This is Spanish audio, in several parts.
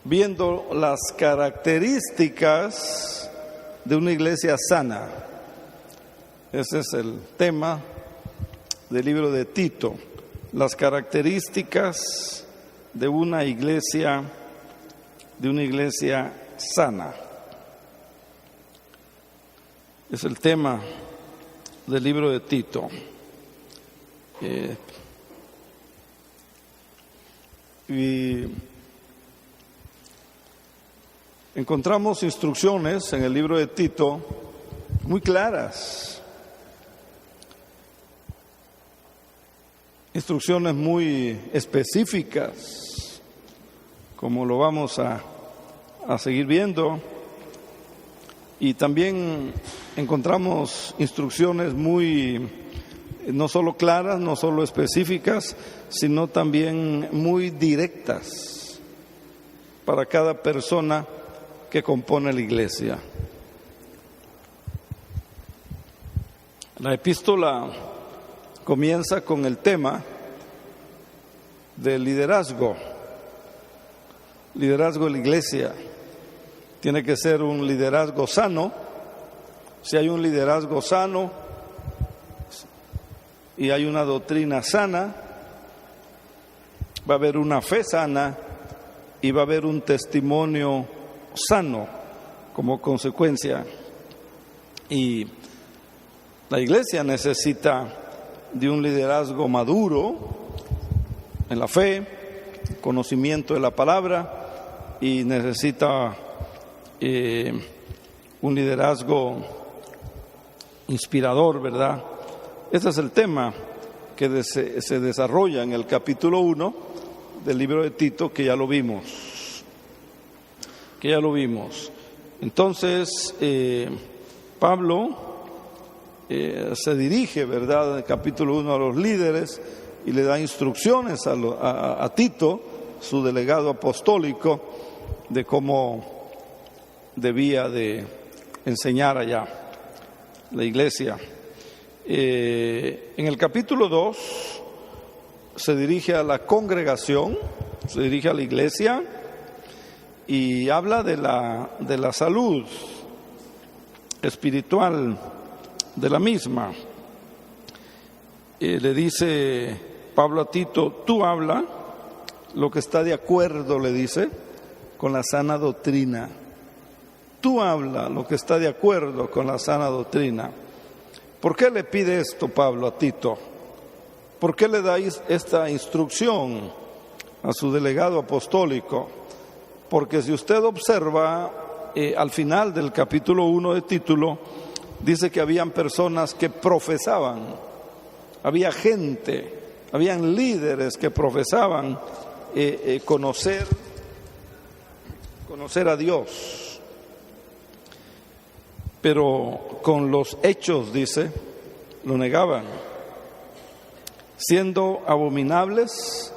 viendo las características de una iglesia sana. Ese es el tema del libro de Tito, las características de una iglesia sana. Es el tema del libro de Tito. Y encontramos instrucciones en el libro de Tito muy claras, instrucciones muy específicas, como lo vamos a seguir viendo, y también encontramos instrucciones muy, no solo claras, no solo específicas, sino también muy directas para cada persona que compone la iglesia. La epístola comienza con el tema del liderazgo de la iglesia. Tiene que ser un liderazgo sano. Si hay un liderazgo sano y hay una doctrina sana, va a haber una fe sana y va a haber un testimonio sano como consecuencia. Y la iglesia necesita de un liderazgo maduro en la fe, conocimiento de la palabra, y necesita un liderazgo inspirador, ¿verdad? Ese es el tema que se desarrolla en el capítulo 1 del libro de Tito, que ya lo vimos. Entonces, Pablo se dirige, ¿verdad?, en el capítulo 1 a los líderes y le da instrucciones a Tito, su delegado apostólico, de cómo debía de enseñar allá la iglesia. En el capítulo 2 se dirige a la congregación, se dirige a la iglesia y habla de la salud espiritual de la misma. Le dice Pablo a Tito: tú habla lo que está de acuerdo, le dice, con la sana doctrina. Tú habla lo que está de acuerdo con la sana doctrina. ¿Por qué le pide esto Pablo a Tito? ¿Por qué le dais esta instrucción a su delegado apostólico? Porque si usted observa, al final del capítulo 1 de Tito, dice que habían personas que profesaban, había gente, habían líderes que profesaban conocer a Dios. Pero con los hechos, dice, lo negaban. Siendo abominables,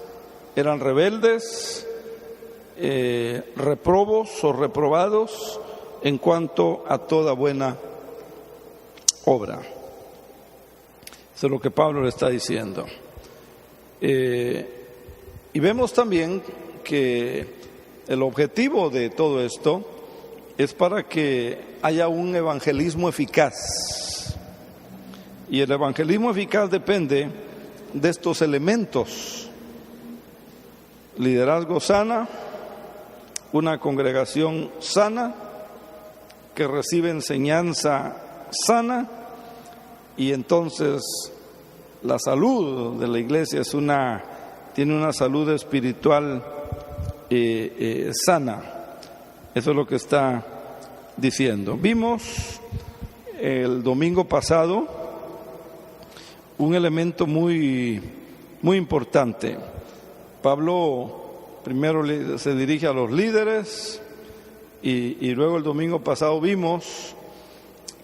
eran rebeldes, reprobos o reprobados en cuanto a toda buena obra. Eso es lo que Pablo le está diciendo. Y vemos también que el objetivo de todo esto es para que haya un evangelismo eficaz. Y el evangelismo eficaz depende de estos elementos: liderazgo sana, una congregación sana que recibe enseñanza sana, y entonces la salud de la iglesia tiene una salud espiritual sana. Eso es lo que está diciendo. Vimos el domingo pasado un elemento muy, muy importante. Pablo primero se dirige a los líderes y luego el domingo pasado vimos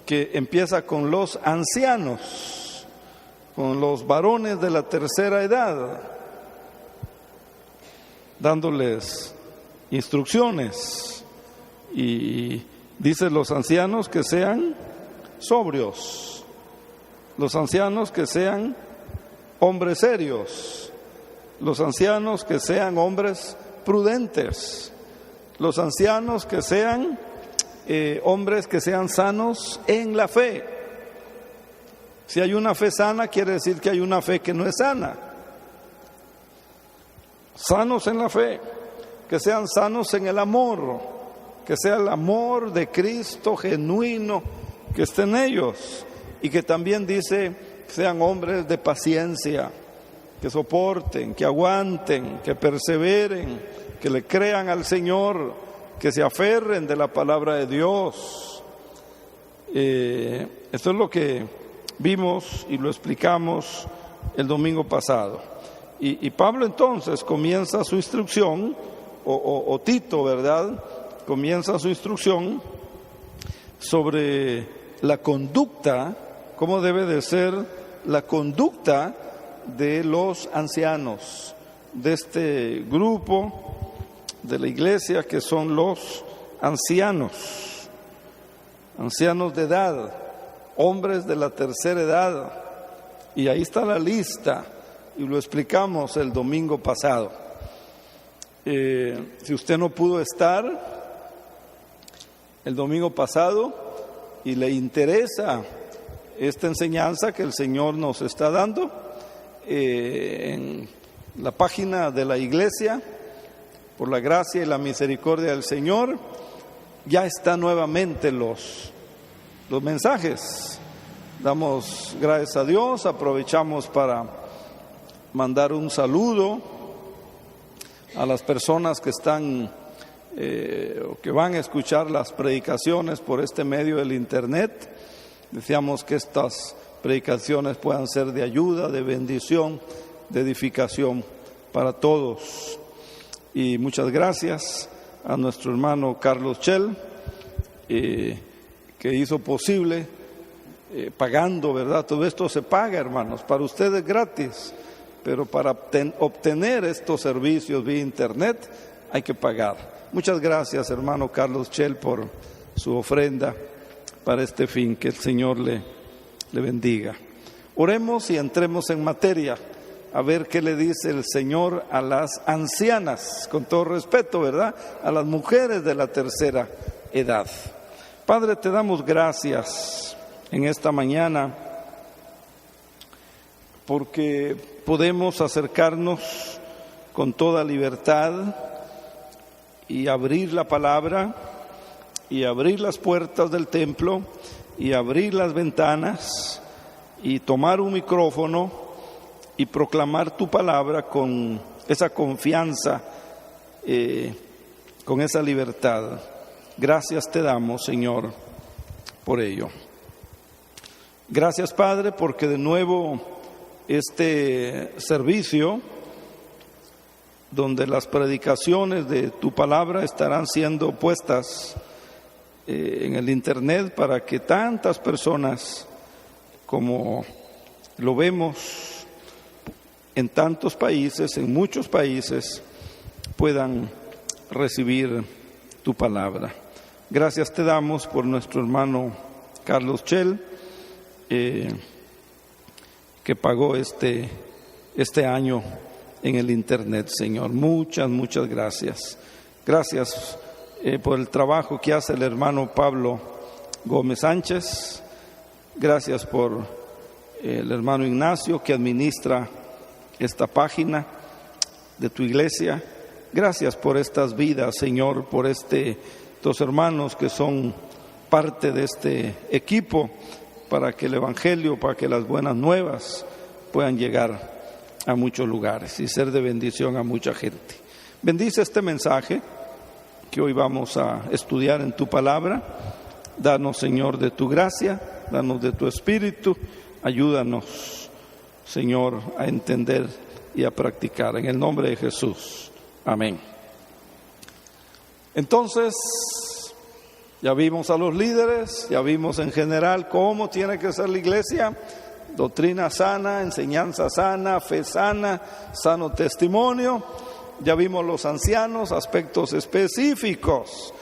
que empieza con los ancianos, con los varones de la tercera edad, dándoles instrucciones. Y dice: los ancianos que sean sobrios, los ancianos que sean hombres serios, los ancianos que sean hombres prudentes, Los ancianos que sean hombres que sean sanos en la fe. Si hay una fe sana, quiere decir que hay una fe que no es sana. Sanos en la fe, que sean sanos en el amor, que sea el amor de Cristo genuino que esté en ellos, y que también dice sean hombres de paciencia, que soporten, que aguanten, que perseveren, que le crean al Señor, que se aferren de la palabra de Dios. Esto es lo que vimos y lo explicamos el domingo pasado. Y Pablo entonces comienza su instrucción, o Tito, ¿verdad? Comienza su instrucción sobre la conducta, cómo debe de ser la conducta de los ancianos, de este grupo de la iglesia que son los ancianos de edad, hombres de la tercera edad. Y ahí está la lista, y lo explicamos el domingo pasado. Si usted no pudo estar el domingo pasado y le interesa esta enseñanza que el Señor nos está dando, en la página de la iglesia, por la gracia y la misericordia del Señor, ya están nuevamente los mensajes. Damos gracias a Dios, aprovechamos para mandar un saludo a las personas que están o que van a escuchar las predicaciones por este medio del internet. Deseamos que estas predicaciones puedan ser de ayuda, de bendición, de edificación para todos. Y muchas gracias a nuestro hermano Carlos Chell, que hizo posible, pagando, ¿verdad? Todo esto se paga, hermanos, para ustedes gratis, pero para obtener estos servicios vía internet hay que pagar. Muchas gracias, hermano Carlos Chell, por su ofrenda para este fin. Que el Señor le bendiga. Oremos y entremos en materia, a ver qué le dice el Señor a las ancianas, con todo respeto, ¿verdad? A las mujeres de la tercera edad. Padre, te damos gracias en esta mañana porque podemos acercarnos con toda libertad y abrir la palabra y abrir las puertas del templo y abrir las ventanas y tomar un micrófono y proclamar tu palabra con esa confianza, con esa libertad. Gracias te damos, Señor, por ello. Gracias, Padre, porque de nuevo este servicio, donde las predicaciones de tu palabra estarán siendo puestas en el internet para que tantas personas como lo vemos en tantos países, en muchos países, puedan recibir tu palabra. Gracias te damos por nuestro hermano Carlos Chell, que pagó este año en el internet, Señor. Muchas gracias. Gracias por el trabajo que hace el hermano Pablo Gómez Sánchez. Gracias por el hermano Ignacio, que administra esta página de tu iglesia. Gracias por estas vidas, Señor, por estos hermanos que son parte de este equipo, para que el evangelio, para que las buenas nuevas puedan llegar a muchos lugares y ser de bendición a mucha gente. Bendice este mensaje que hoy vamos a estudiar en tu palabra. Danos, Señor, de tu gracia, danos de tu espíritu, ayúdanos, Señor, a entender y a practicar. En el nombre de Jesús. Amén. Entonces, ya vimos a los líderes, ya vimos en general cómo tiene que ser la iglesia: doctrina sana, enseñanza sana, fe sana, sano testimonio. Ya vimos los ancianos, aspectos específicos.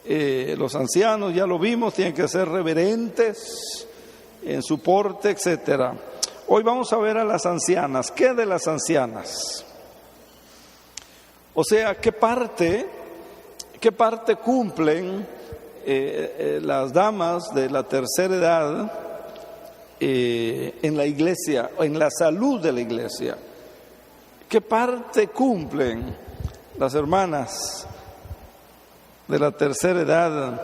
Los ancianos, ya lo vimos, tienen que ser reverentes en su porte, etcétera. Hoy vamos a ver a las ancianas. ¿Qué de las ancianas? O sea, ¿qué parte ¿Qué parte cumplen las damas de la tercera edad en la iglesia, en la salud de la iglesia? ¿Qué parte cumplen las hermanas de la tercera edad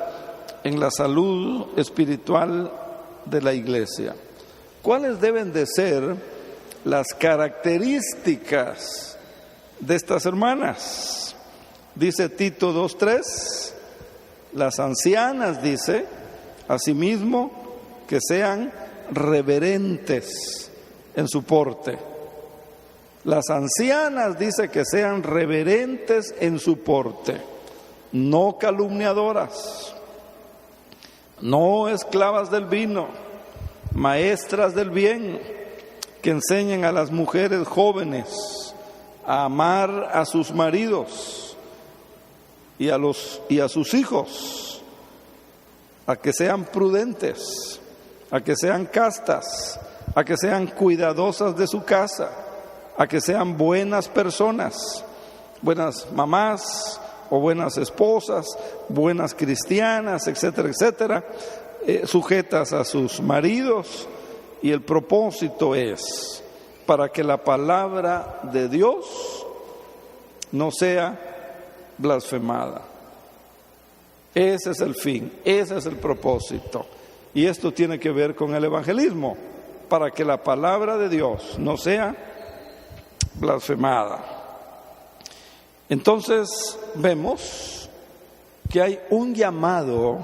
en la salud espiritual de la iglesia? ¿Cuáles deben de ser las características de estas hermanas? Dice Tito 2:3, las ancianas, dice, asimismo, que sean reverentes en su porte. Las ancianas, dice, que sean reverentes en su porte, no calumniadoras, no esclavas del vino, maestras del bien, que enseñen a las mujeres jóvenes a amar a sus maridos y a sus hijos, a que sean prudentes, a que sean castas, a que sean cuidadosas de su casa, a que sean buenas personas, buenas mamás o buenas esposas, buenas cristianas, etcétera, etcétera, sujetas a sus maridos. Y el propósito es para que la palabra de Dios no sea blasfemada. Ese es el fin, ese es el propósito. Y esto tiene que ver con el evangelismo, para que la palabra de Dios no sea blasfemada. Entonces vemos que hay un llamado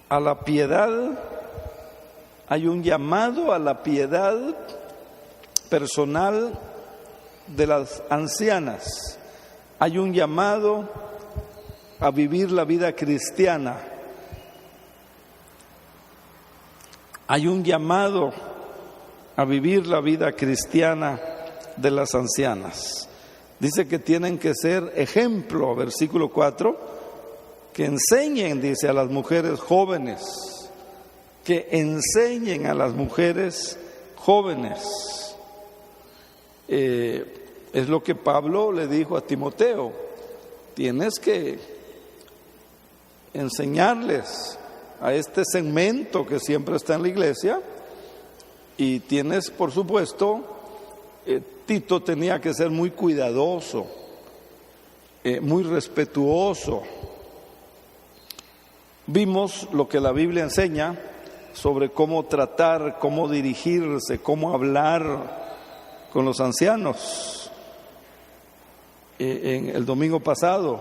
a la piedad, hay un llamado a la piedad personal de las ancianas. Hay un llamado a vivir la vida cristiana. Hay un llamado a vivir la vida cristiana de las ancianas. Dice que tienen que ser ejemplo, versículo 4, que enseñen, dice, a las mujeres jóvenes, que enseñen a las mujeres jóvenes. Es lo que Pablo le dijo a Timoteo: tienes que enseñarles a este segmento que siempre está en la iglesia, y tienes, por supuesto, Tito tenía que ser muy cuidadoso, muy respetuoso. Vimos lo que la Biblia enseña sobre cómo tratar, cómo dirigirse, cómo hablar con los ancianos. En el domingo pasado,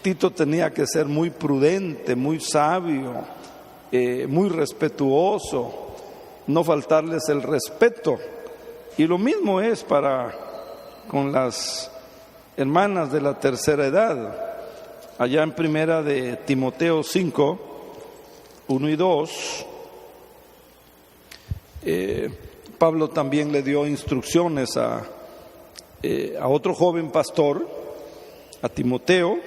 Tito tenía que ser muy prudente, muy sabio, muy respetuoso, no faltarles el respeto. Y lo mismo es con las hermanas de la tercera edad. Allá en primera de Timoteo 5, 1 y 2, Pablo también le dio instrucciones a otro joven pastor, a Timoteo,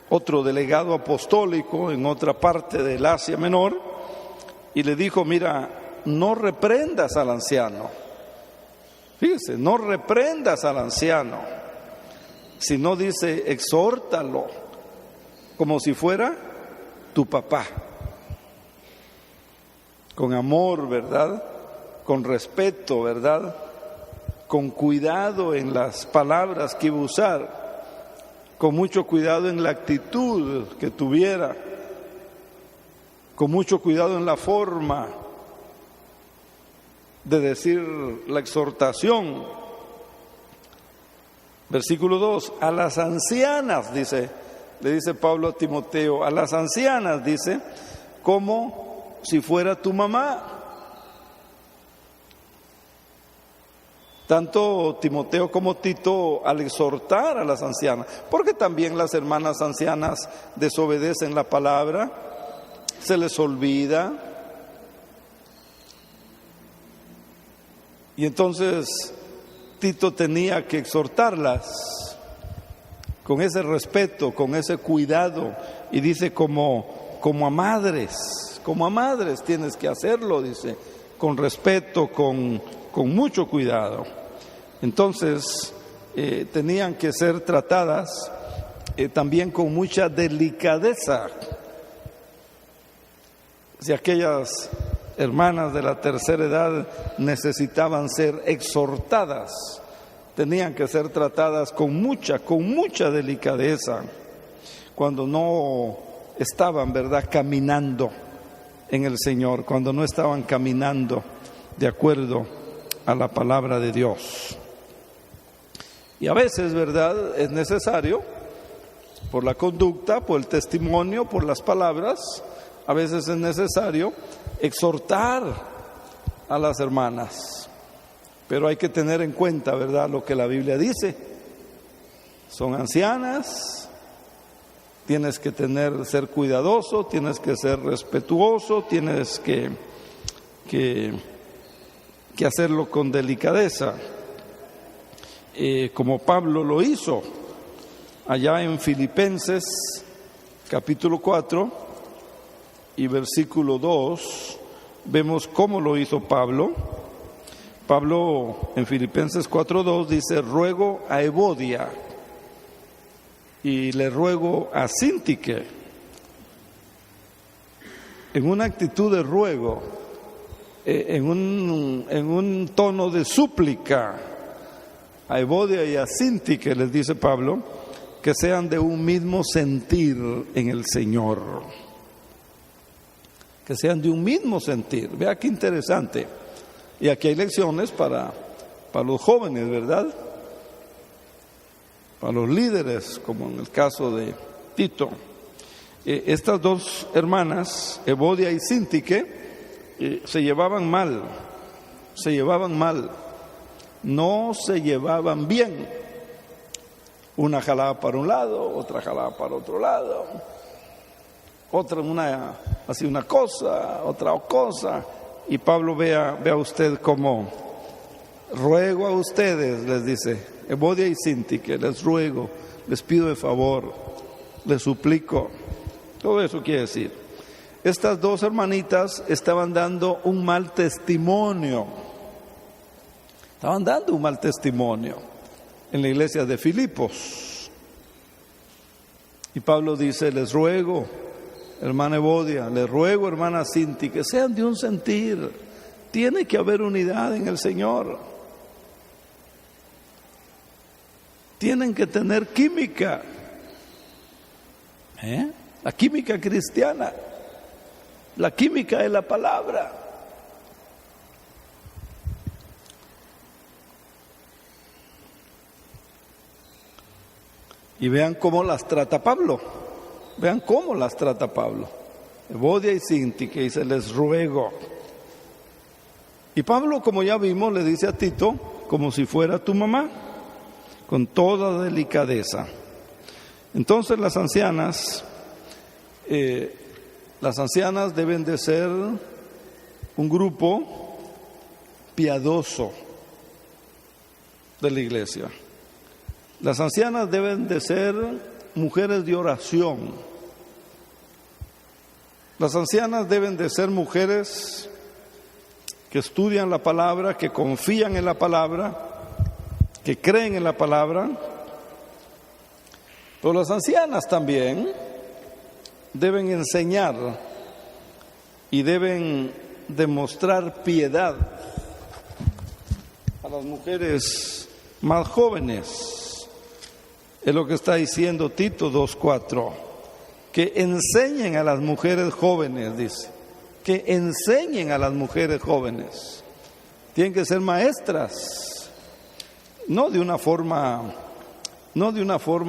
otro delegado apostólico en otra parte del Asia Menor, y le dijo: mira, no reprendas al anciano. Fíjese, no reprendas al anciano, sino, dice, exhórtalo como si fuera tu papá, con amor, ¿verdad? Con respeto, ¿verdad? Con cuidado en las palabras que iba a usar, con mucho cuidado en la actitud que tuviera, con mucho cuidado en la forma de decir la exhortación. Versículo 2, a las ancianas, dice, le dice Pablo a Timoteo, a las ancianas, dice, como si fuera tu mamá. Tanto Timoteo como Tito, al exhortar a las ancianas, porque también las hermanas ancianas desobedecen la palabra, se les olvida, y entonces Tito tenía que exhortarlas con ese respeto, con ese cuidado, y dice como a madres tienes que hacerlo, dice, con respeto, con mucho cuidado. Entonces, tenían que ser tratadas también con mucha delicadeza. Si aquellas hermanas de la tercera edad necesitaban ser exhortadas, tenían que ser tratadas con mucha delicadeza, cuando no estaban, ¿verdad?, caminando en el Señor, cuando no estaban caminando de acuerdo a la palabra de Dios. Y a veces, ¿verdad?, es necesario, por la conducta, por el testimonio, por las palabras, a veces es necesario exhortar a las hermanas. Pero hay que tener en cuenta, ¿verdad?, lo que la Biblia dice. Son ancianas, tienes que ser cuidadoso, tienes que ser respetuoso, tienes que hacerlo con delicadeza, como Pablo lo hizo allá en Filipenses capítulo 4 y versículo 2. Vemos cómo lo hizo Pablo. Pablo en Filipenses 4:2 dice: ruego a Evodia y le ruego a Síntique, en una actitud de ruego, en un tono de súplica. A Evodia y a Síntique les dice Pablo que sean de un mismo sentir en el Señor, que sean de un mismo sentir. Vea qué interesante. Y aquí hay lecciones para los jóvenes, ¿verdad?, para los líderes, como en el caso de Tito. Estas dos hermanas, Evodia y Síntique, se llevaban mal, no se llevaban bien. Una jalaba para un lado, otra jalaba para otro lado, otra hacía una cosa, otra cosa. Y Pablo, vea usted cómo: ruego a ustedes, les dice, Evodia y Síntique, les ruego, les pido de favor, les suplico. Todo eso quiere decir, estas dos hermanitas estaban dando un mal testimonio. Estaban dando un mal testimonio en la iglesia de Filipos. Y Pablo dice: les ruego, hermana Evodia, les ruego, hermana Síntique, que sean de un sentir. Tiene que haber unidad en el Señor. Tienen que tener química. La química cristiana. La química de la palabra. Y vean cómo las trata Pablo. Vean cómo las trata Pablo. Evodia y Síntique dice: les ruego. Y Pablo, como ya vimos, le dice a Tito, como si fuera tu mamá, con toda delicadeza. Entonces las ancianas deben de ser un grupo piadoso de la iglesia. Las ancianas deben de ser mujeres de oración. Las ancianas deben de ser mujeres que estudian la palabra, que confían en la palabra, que creen en la palabra. Pero las ancianas también deben enseñar y deben demostrar piedad a las mujeres más jóvenes. Es lo que está diciendo Tito 2:4, que enseñen a las mujeres jóvenes, dice, que enseñen a las mujeres jóvenes. Tienen que ser maestras, no de una forma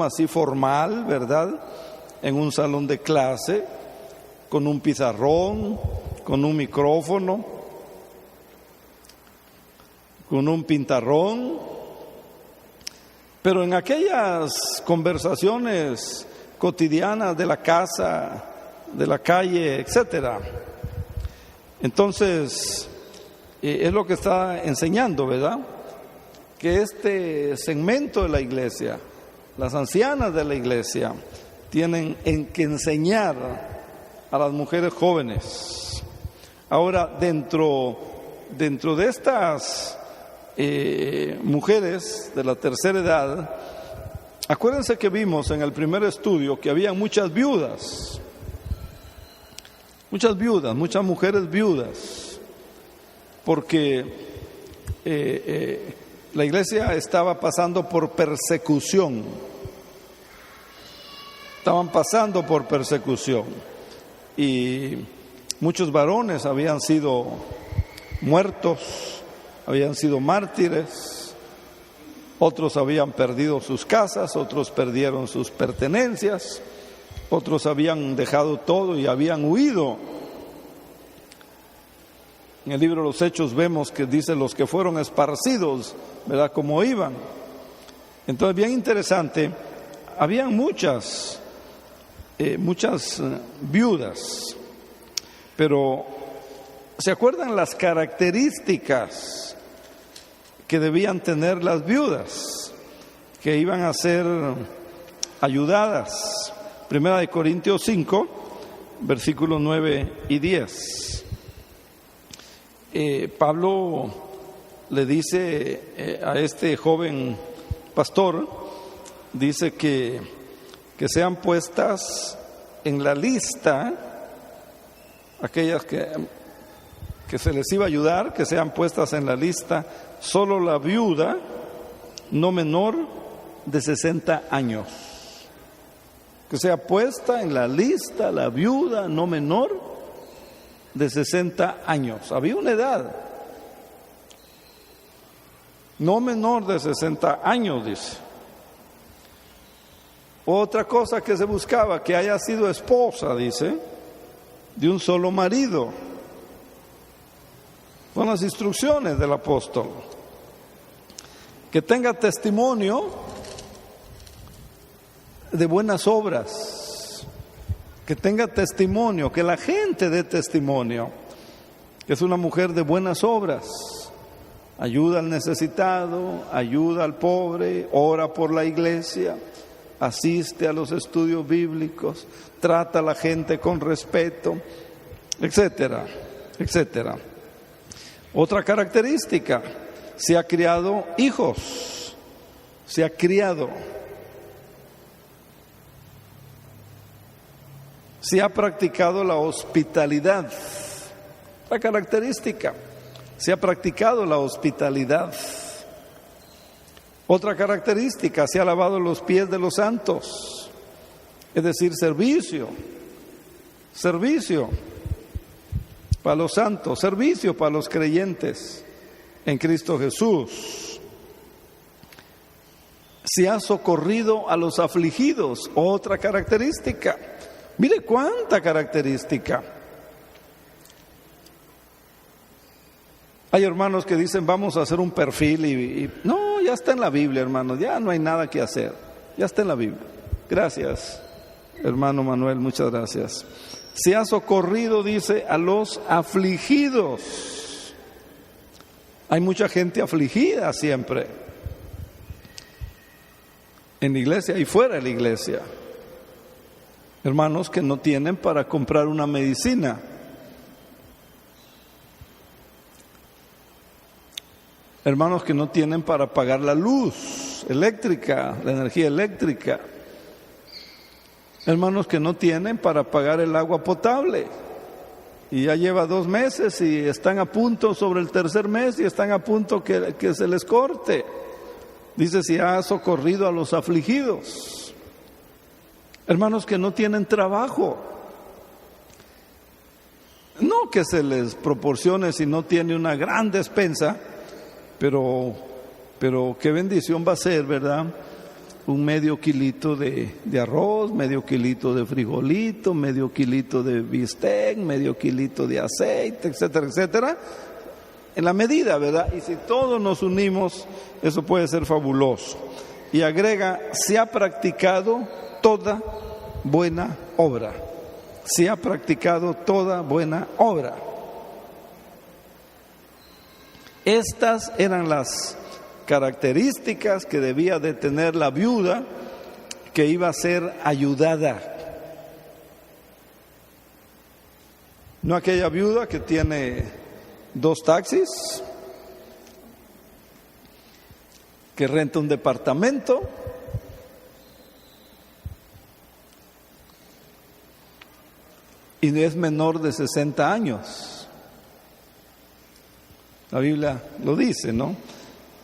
así formal, ¿verdad?, en un salón de clase, con un pizarrón, con un micrófono, con un pintarrón. Pero en aquellas conversaciones cotidianas de la casa, de la calle, etcétera. Entonces, es lo que está enseñando, ¿verdad?, que este segmento de la iglesia, las ancianas de la iglesia, tienen que enseñar a las mujeres jóvenes. Ahora, dentro de estas mujeres de la tercera edad. Acuérdense que vimos en el primer estudio que había muchas viudas, muchas mujeres viudas, porque la iglesia estaba pasando por persecución. Estaban pasando por persecución y muchos varones habían sido muertos, habían sido mártires, otros habían perdido sus casas, otros perdieron sus pertenencias, otros habían dejado todo y habían huido. En el libro de los Hechos vemos que dice los que fueron esparcidos, ¿verdad? Cómo iban. Entonces, bien interesante, habían muchas viudas, pero ¿se acuerdan las características que debían tener las viudas que iban a ser ayudadas? Primera de Corintios 5, versículos 9 y 10. Pablo le dice a este joven pastor, dice que sean puestas en la lista, aquellas que se les iba a ayudar, que sean puestas en la lista, solo la viuda no menor de 60 años. Que sea puesta en la lista la viuda no menor de 60 años. Había una edad, no menor de 60 años, dice. Otra cosa que se buscaba, que haya sido esposa, dice, de un solo marido. Son las instrucciones del apóstol. Que tenga testimonio de buenas obras. Que tenga testimonio, que la gente dé testimonio. Que es una mujer de buenas obras. Ayuda al necesitado, ayuda al pobre, ora por la iglesia, asiste a los estudios bíblicos, trata a la gente con respeto, etcétera, etcétera. Otra característica, se ha criado hijos, se ha criado, se ha practicado la hospitalidad. La característica, se ha practicado la hospitalidad. Otra característica, se ha lavado los pies de los santos, es decir, servicio para los santos, servicio para los creyentes en Cristo Jesús. Se ha socorrido a los afligidos, otra característica. Mire cuánta característica. Hay hermanos que dicen vamos a hacer un perfil y no, ya está en la Biblia, hermanos, ya no hay nada que hacer, ya está en la Biblia. Gracias, hermano Manuel, muchas gracias. Se ha socorrido, dice, a los afligidos. Hay mucha gente afligida siempre, en la iglesia y fuera de la iglesia. Hermanos que no tienen para comprar una medicina. Hermanos que no tienen para pagar la luz eléctrica, la energía eléctrica. Hermanos que no tienen para pagar el agua potable. Y ya lleva 2 meses y están a punto sobre el tercer mes y están a punto que se les corte. Dice, si ha socorrido a los afligidos. Hermanos que no tienen trabajo. No que se les proporcione si no tiene una gran despensa, pero qué bendición va a ser, ¿verdad? Un medio kilito de arroz, medio kilito de frijolito, medio kilito de bistec, medio kilito de aceite, etcétera, etcétera. En la medida, ¿verdad? Y si todos nos unimos, eso puede ser fabuloso. Y agrega, se ha practicado toda buena obra. Se ha practicado toda buena obra. Estas eran las características que debía de tener la viuda que iba a ser ayudada. No aquella viuda que tiene 2 taxis, que renta un departamento y no es menor de 60 años. La Biblia lo dice, ¿no?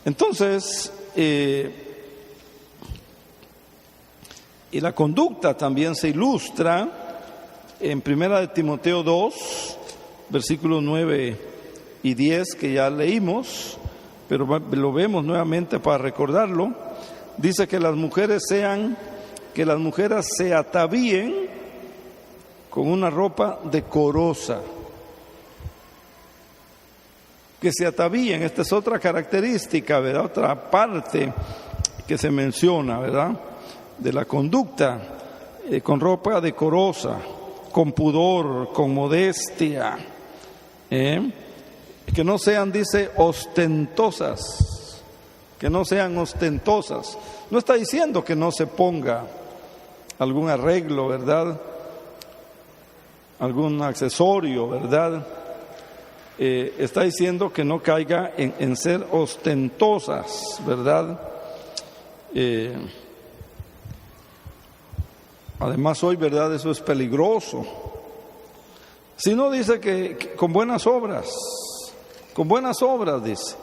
Entonces, y la conducta también se ilustra en 1 de Timoteo 2, versículos 9 y 10, que ya leímos, pero lo vemos nuevamente para recordarlo. Dice que las mujeres se atavíen con una ropa decorosa. Que se atavíen, esta es otra característica, ¿verdad? Otra parte que se menciona, ¿verdad? De la conducta, con ropa decorosa, con pudor, con modestia, que no sean, dice, ostentosas, que no sean ostentosas. No está diciendo que no se ponga algún arreglo, ¿verdad? Algún accesorio, ¿verdad? Está diciendo que no caiga en ser ostentosas, ¿verdad? Además hoy, ¿verdad? Eso es peligroso. Si no, dice que con buenas obras dice,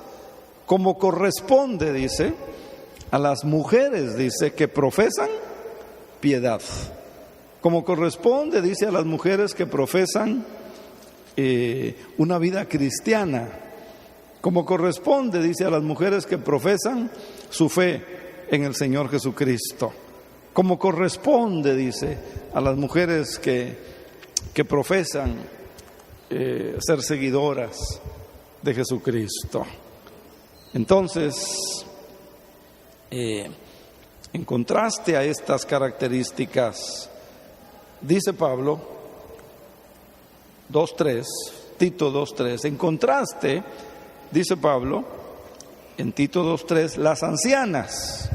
como corresponde, dice, a las mujeres, dice, que profesan piedad. Como corresponde, dice, a las mujeres que profesan una vida cristiana. Como corresponde, dice, a las mujeres que profesan su fe en el Señor Jesucristo. Como corresponde, dice, a las mujeres que profesan ser seguidoras de Jesucristo. Entonces, en contraste a estas características, dice Pablo 2:3, Tito 2:3, en contraste, dice Pablo en Tito 2:3, las ancianas.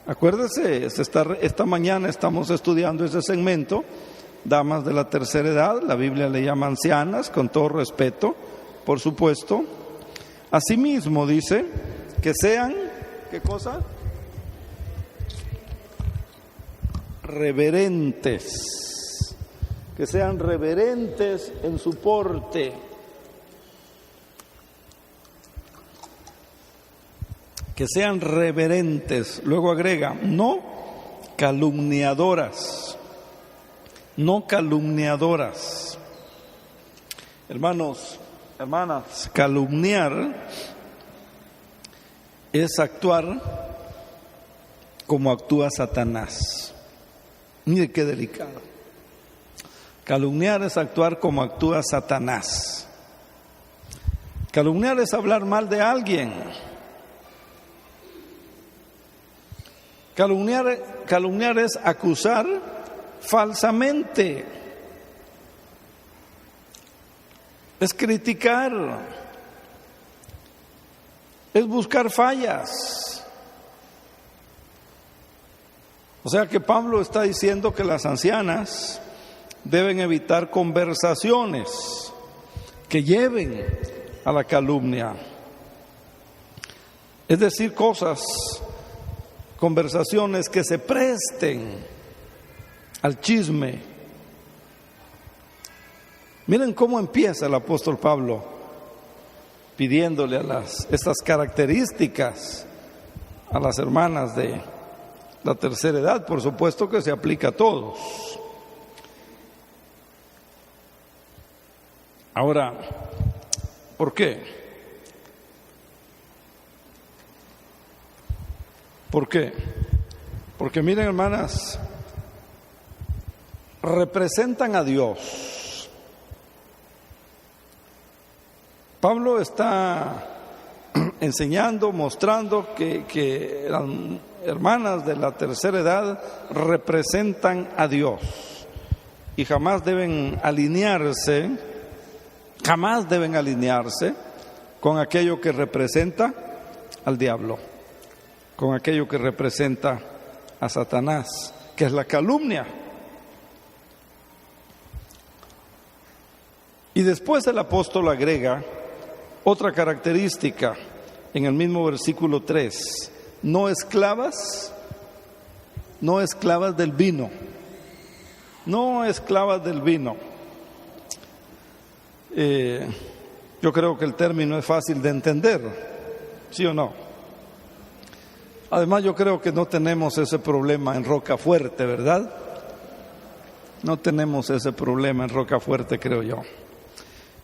Acuérdese, esta mañana estamos estudiando ese segmento, damas de la tercera edad, la Biblia le llama ancianas, con todo respeto, por supuesto. Asimismo dice que sean, ¿qué cosa? Reverentes, que sean reverentes en su porte. Que sean reverentes. Luego agrega, no calumniadoras. No calumniadoras. Hermanos, hermanas, calumniar es actuar como actúa Satanás. Mire qué delicado. Calumniar es actuar como actúa Satanás. Calumniar es hablar mal de alguien. Calumniar es acusar falsamente. Es criticar. Es buscar fallas. O sea que Pablo está diciendo que las ancianas deben evitar conversaciones que lleven a la calumnia. Es decir, conversaciones que se presten al chisme. Miren cómo empieza el apóstol Pablo pidiéndole estas características a las hermanas de la tercera edad. Por supuesto que se aplica a todos. Ahora, ¿por qué? ¿Por qué? Porque miren, hermanas, representan a Dios. Pablo está enseñando, mostrando que las hermanas de la tercera edad representan a Dios y jamás deben alinearse con aquello que representa al diablo, con aquello que representa a Satanás, que es la calumnia. Y después el apóstol agrega otra característica en el mismo versículo 3 no esclavas del vino. No esclavas del vino. Yo creo que el término es fácil de entender, ¿sí o no? Además, yo creo que no tenemos ese problema en Rocafuerte, ¿verdad? No tenemos ese problema en Rocafuerte, creo yo.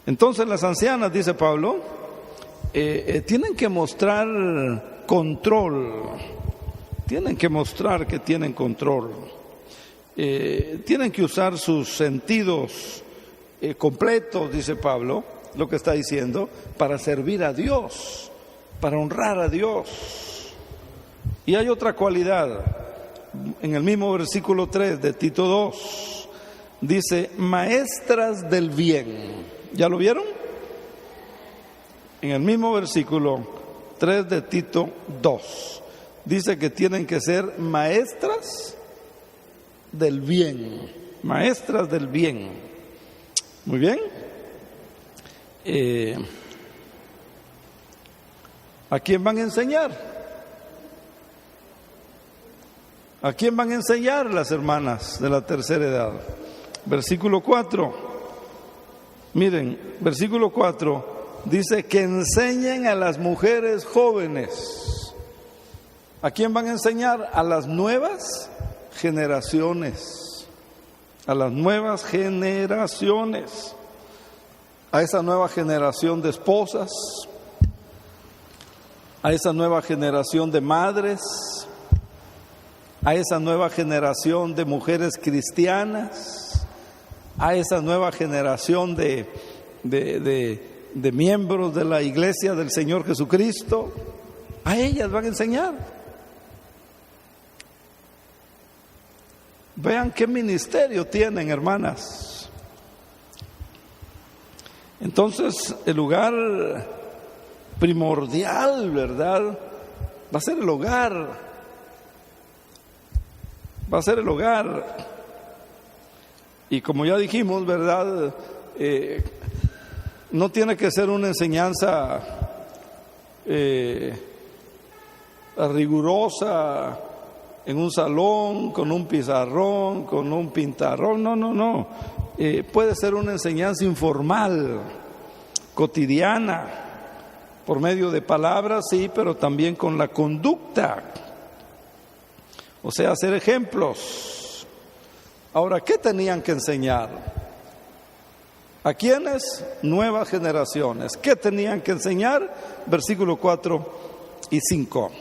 Entonces las ancianas, dice Pablo, tienen que mostrar control, tienen que mostrar que tienen control, tienen que usar sus sentidos completos, dice Pablo, lo que está diciendo, para servir a Dios, para honrar a Dios. Y hay otra cualidad, en el mismo versículo 3 de Tito 2, dice, maestras del bien. ¿Ya lo vieron? En el mismo versículo 3 de Tito 2, dice que tienen que ser maestras del bien, maestras del bien. Muy bien. ¿A quién van a enseñar? ¿A quién van a enseñar las hermanas de la tercera edad? Versículo 4. Miren, versículo 4 dice que enseñen a las mujeres jóvenes. ¿A quién van a enseñar? A las nuevas generaciones. A las nuevas generaciones. A esa nueva generación de esposas. A esa nueva generación de madres. A esa nueva generación de mujeres cristianas. A esa nueva generación de miembros de la iglesia del Señor Jesucristo. A ellas van a enseñar. Vean qué ministerio tienen, hermanas. Entonces, el lugar primordial, ¿verdad? Va a ser el hogar. Va a ser el hogar. Y como ya dijimos, ¿verdad? No tiene que ser una enseñanza rigurosa en un salón, con un pizarrón, con un pintarrón. No. Puede ser una enseñanza informal, cotidiana, por medio de palabras, sí, pero también con la conducta. O sea, hacer ejemplos. Ahora, ¿qué tenían que enseñar? ¿A quiénes? Nuevas generaciones. ¿Qué tenían que enseñar? Versículo 4 y 5.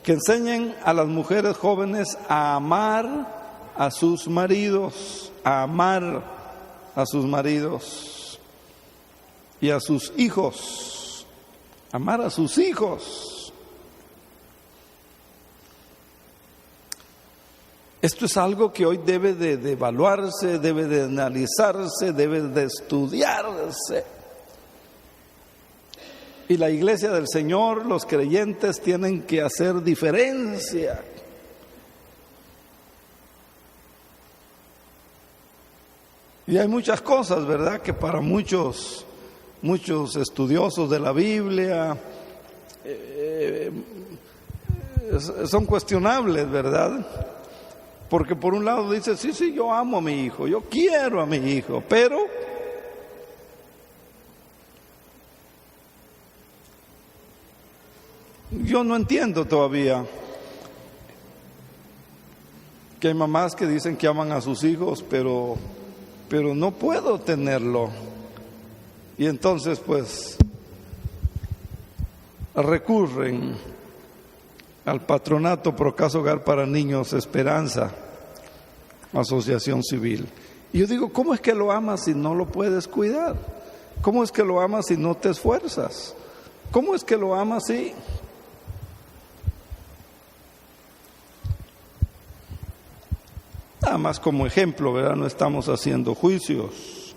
Que enseñen a las mujeres jóvenes a amar a sus maridos, a amar a sus maridos y a sus hijos. Amar a sus hijos. Esto es algo que hoy debe de evaluarse, debe de analizarse, debe de estudiarse. Y la iglesia del Señor, los creyentes tienen que hacer diferencia. Y hay muchas cosas, ¿verdad?, que para muchos estudiosos de la Biblia son cuestionables, ¿verdad? Porque por un lado dice, sí, yo amo a mi hijo, yo quiero a mi hijo, pero yo no entiendo todavía que hay mamás que dicen que aman a sus hijos, pero no puedo tenerlo. Y entonces pues recurren al Patronato Pro Casa Hogar para Niños Esperanza, asociación civil. Y yo digo, ¿cómo es que lo amas si no lo puedes cuidar? ¿Cómo es que lo amas si no te esfuerzas? ¿Cómo es que lo amas si? Nada más como ejemplo, ¿verdad? No estamos haciendo juicios.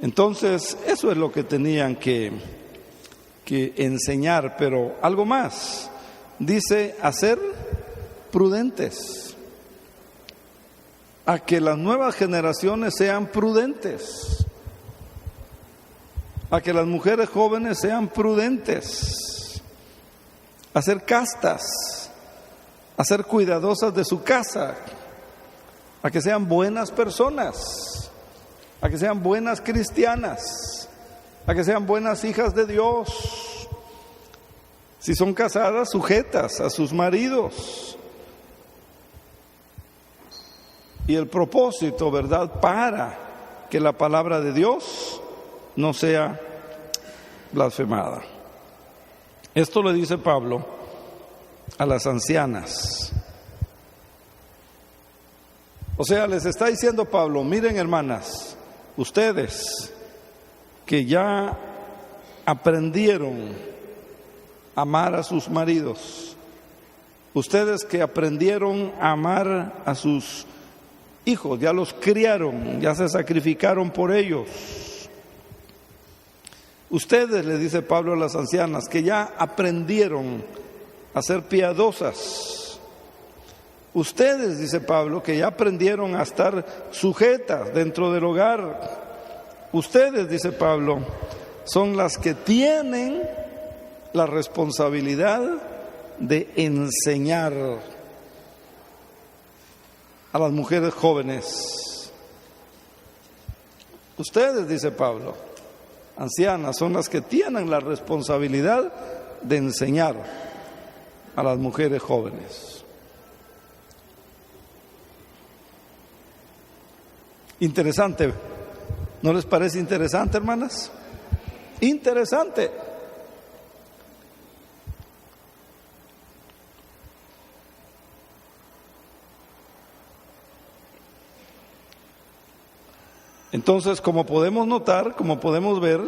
Entonces, eso es lo que tenían que enseñar, pero algo más. Dice, a ser prudentes, a que las nuevas generaciones sean prudentes, a que las mujeres jóvenes sean prudentes, a ser castas, a ser cuidadosas de su casa, a que sean buenas personas, a que sean buenas cristianas, a que sean buenas hijas de Dios. Si son casadas, sujetas a sus maridos. Y el propósito, ¿verdad?, para que la palabra de Dios no sea blasfemada. Esto le dice Pablo a las ancianas. O sea, les está diciendo Pablo: miren, hermanas, ustedes que ya aprendieron a amar a sus maridos, ustedes que aprendieron a amar a sus hijos, ya los criaron, ya se sacrificaron por ellos. Ustedes, le dice Pablo a las ancianas, que ya aprendieron a ser piadosas. Ustedes, dice Pablo, que ya aprendieron a estar sujetas dentro del hogar. Ustedes, dice Pablo, son las que tienen la responsabilidad de enseñar a las mujeres jóvenes. Ustedes, dice Pablo, ancianas, son las que tienen la responsabilidad de enseñar a las mujeres jóvenes. Interesante, ¿no les parece interesante, hermanas? Interesante. Entonces, como podemos notar, como podemos ver,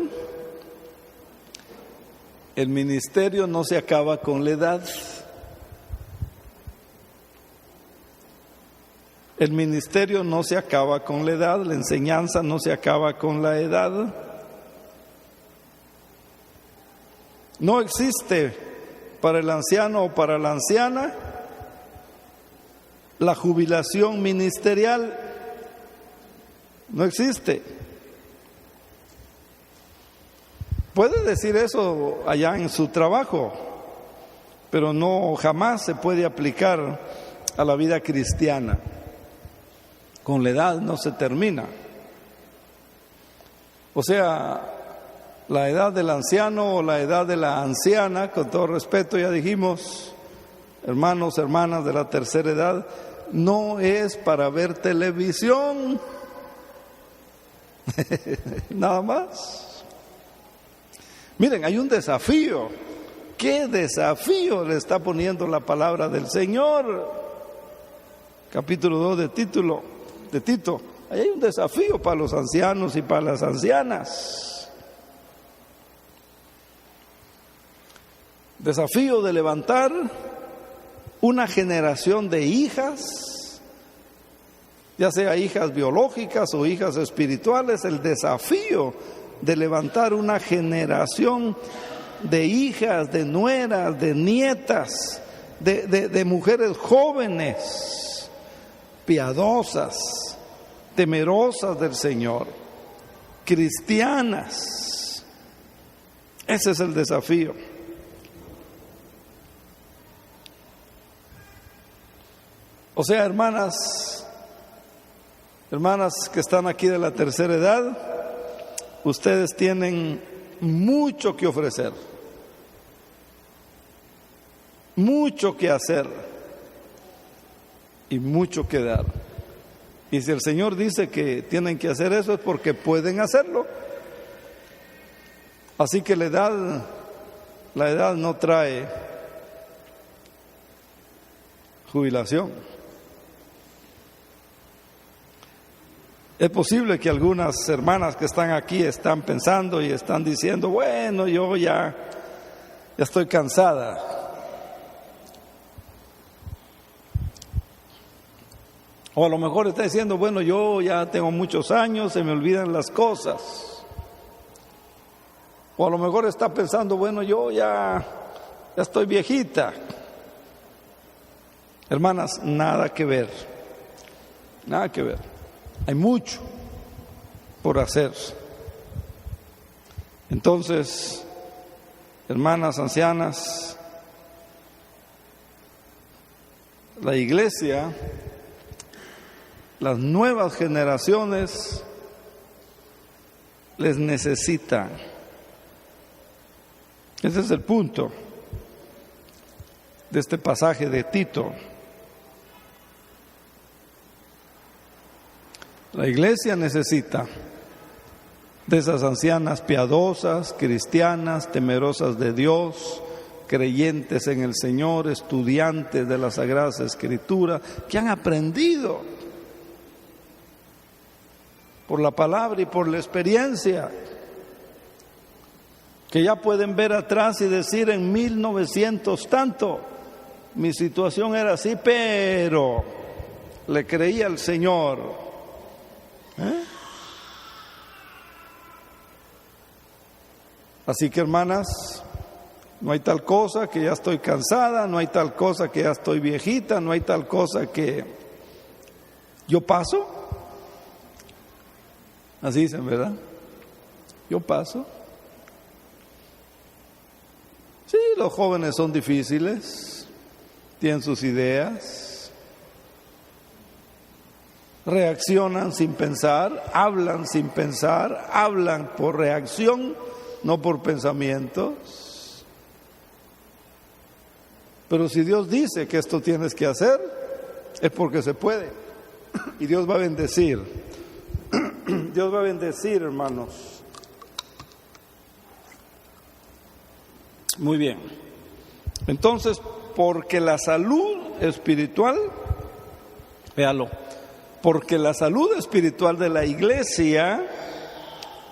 el ministerio no se acaba con la edad. El ministerio no se acaba con la edad, la enseñanza no se acaba con la edad. No existe para el anciano o para la anciana la jubilación ministerial. No existe. Puede decir eso allá en su trabajo, pero no, jamás se puede aplicar a la vida cristiana. Con la edad no se termina. O sea, la edad del anciano o la edad de la anciana, con todo respeto, ya dijimos, hermanos, hermanas de la tercera edad, no es para ver televisión. Nada más. Miren, hay un desafío. ¿Qué desafío le está poniendo la palabra del Señor? Capítulo 2 de Tito. Ahí hay un desafío para los ancianos y para las ancianas. Desafío de levantar una generación de hijas, ya sea hijas biológicas o hijas espirituales, el desafío de levantar una generación de hijas, de nueras, de nietas, de mujeres jóvenes, piadosas, temerosas del Señor, cristianas. Ese es el desafío. O sea, hermanas que están aquí de la tercera edad, ustedes tienen mucho que ofrecer, mucho que hacer y mucho que dar. Y si el Señor dice que tienen que hacer eso, es porque pueden hacerlo. Así que la edad no trae jubilación. Es posible que algunas hermanas que están aquí están pensando y están diciendo: bueno, yo ya estoy cansada. O a lo mejor está diciendo: bueno, yo ya tengo muchos años, se me olvidan las cosas. O a lo mejor está pensando: bueno, yo ya estoy viejita. Hermanas, nada que ver. Nada que ver. Hay mucho por hacer. Entonces, hermanas ancianas, La iglesia, las nuevas generaciones les necesitan. Ese es el punto de este pasaje de Tito. La iglesia necesita de esas ancianas piadosas, cristianas, temerosas de Dios, creyentes en el Señor, estudiantes de las Sagradas Escrituras, que han aprendido por la palabra y por la experiencia, que ya pueden ver atrás y decir: en 1900 tanto, mi situación era así, pero le creí al Señor. Así que, hermanas, no hay tal cosa que ya estoy cansada, no hay tal cosa que ya estoy viejita, no hay tal cosa que yo paso. Así dicen, ¿verdad? Yo paso. Sí, los jóvenes son difíciles, tienen sus ideas, reaccionan sin pensar, hablan sin pensar, hablan por reacción, no por pensamientos. Pero si Dios dice que esto tienes que hacer, es porque se puede. Y Dios va a bendecir. Dios va a bendecir, hermanos. Muy bien. Entonces, porque la salud espiritual, véalo, porque la salud espiritual de la iglesia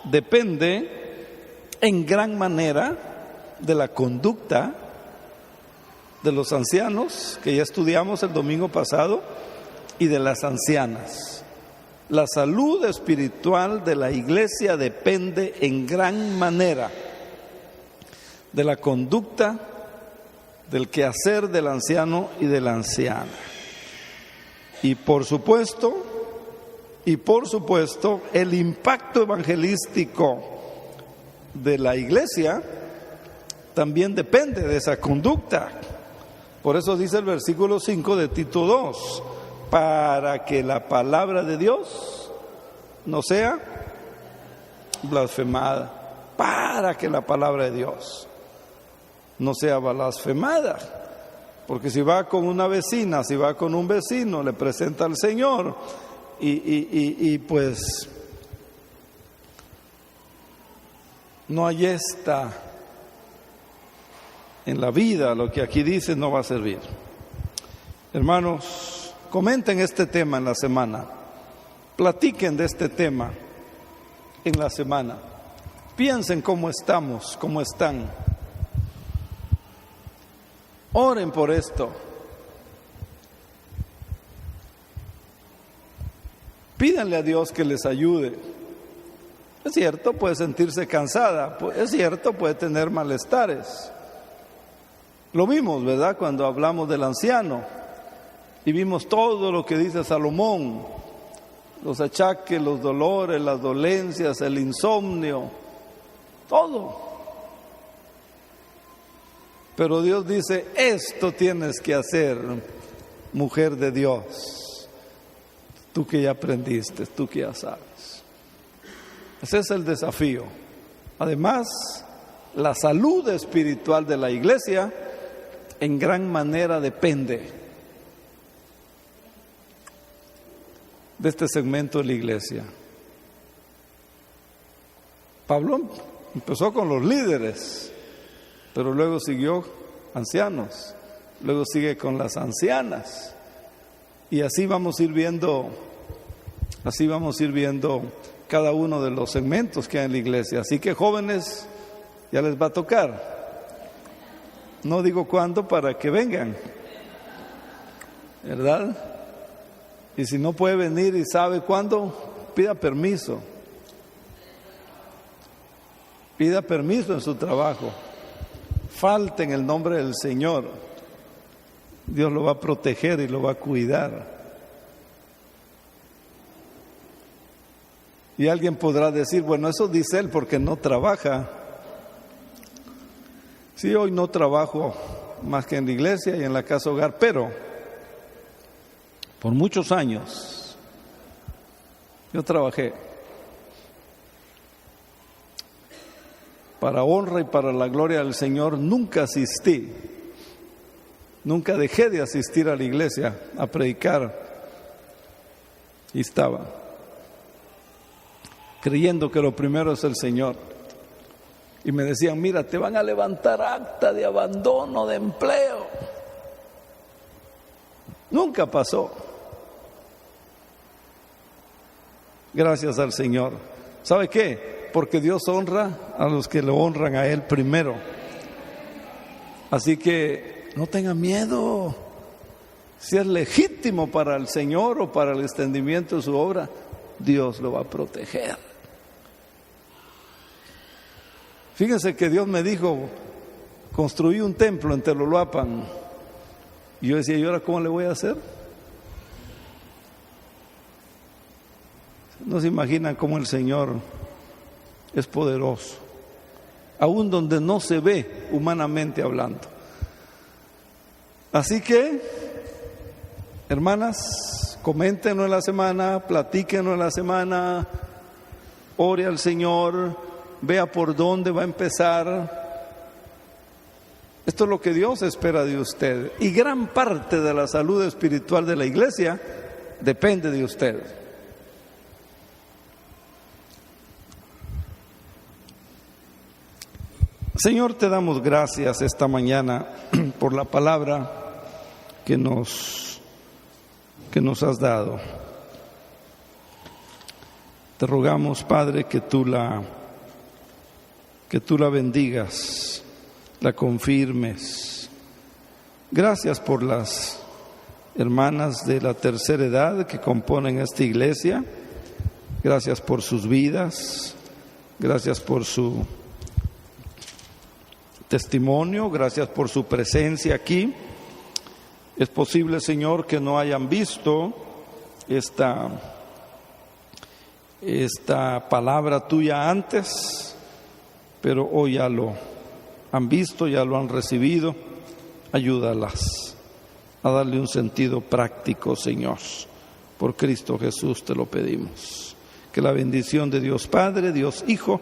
depende en gran manera de la conducta de los ancianos, que ya estudiamos el domingo pasado, y de las ancianas. La salud espiritual de la iglesia depende en gran manera de la conducta, del quehacer del anciano y de la anciana. Y por supuesto, el impacto evangelístico de la iglesia también depende de esa conducta. Por eso dice el versículo 5 de Tito 2, para que la palabra de Dios no sea blasfemada, para que la palabra de Dios no sea blasfemada. Porque si va con una vecina, si va con un vecino, le presenta al Señor y pues no hay en la vida, lo que aquí dice no va a servir. Hermanos, comenten este tema en la semana, platiquen de este tema en la semana, piensen cómo estamos, cómo están, oren por esto, pídanle a Dios que les ayude. Es cierto, puede sentirse cansada, es cierto, puede tener malestares. Lo vimos, ¿verdad?, cuando hablamos del anciano y vimos todo lo que dice Salomón, los achaques, los dolores, las dolencias, el insomnio, todo. Pero Dios dice: esto tienes que hacer, mujer de Dios, tú que ya aprendiste, tú que ya sabes. Ese es el desafío. Además, la salud espiritual de la iglesia en gran manera depende de este segmento de la iglesia. Pablo empezó con los líderes, pero luego siguió ancianos, luego sigue con las ancianas, y así vamos a ir viendo cada uno de los segmentos que hay en la iglesia. Así que, jóvenes, ya les va a tocar. No digo cuándo para que vengan, ¿verdad? Y si no puede venir y sabe cuándo, pida permiso. Pida permiso en su trabajo. Falte en el nombre del Señor. Dios lo va a proteger y lo va a cuidar. Y alguien podrá decir: bueno, eso dice él porque no trabaja. Sí, hoy no trabajo más que en la iglesia y en la casa hogar, pero Por muchos años yo trabajé para honra y para la gloria del Señor. Nunca asistí, nunca dejé de asistir a la iglesia a predicar, y estaba creyendo que lo primero es el Señor. Y me decían: mira, te van a levantar acta de abandono de empleo. Nunca pasó. Gracias al Señor. ¿Sabe qué? Porque Dios honra a los que lo honran a Él primero. Así que no tenga miedo. Si es legítimo para el Señor o para el extendimiento de su obra, Dios lo va a proteger. Fíjense que Dios me dijo: construí un templo en Telolapan. Y yo decía: ¿y ahora cómo le voy a hacer? No se imaginan cómo el Señor es poderoso, aún donde no se ve humanamente hablando. Así que, hermanas, coméntenlo en la semana, platíquenlo en la semana, ore al Señor, vea por dónde va a empezar. Esto es lo que Dios espera de usted, y gran parte de la salud espiritual de la iglesia depende de usted. Señor, te damos gracias esta mañana por la palabra que nos has dado. Te rogamos, Padre, que tú la bendigas, la confirmes. Gracias por las hermanas de la tercera edad que componen esta iglesia. Gracias por sus vidas. Gracias por su testimonio. Gracias por su presencia aquí. Es posible, Señor, que no hayan visto esta palabra tuya antes, pero hoy ya lo han visto, ya lo han recibido. Ayúdalas a darle un sentido práctico, Señor. Por Cristo Jesús te lo pedimos. Que la bendición de Dios Padre, Dios Hijo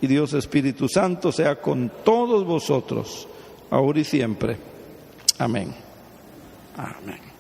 y Dios Espíritu Santo sea con todos vosotros, ahora y siempre. Amén. Amén.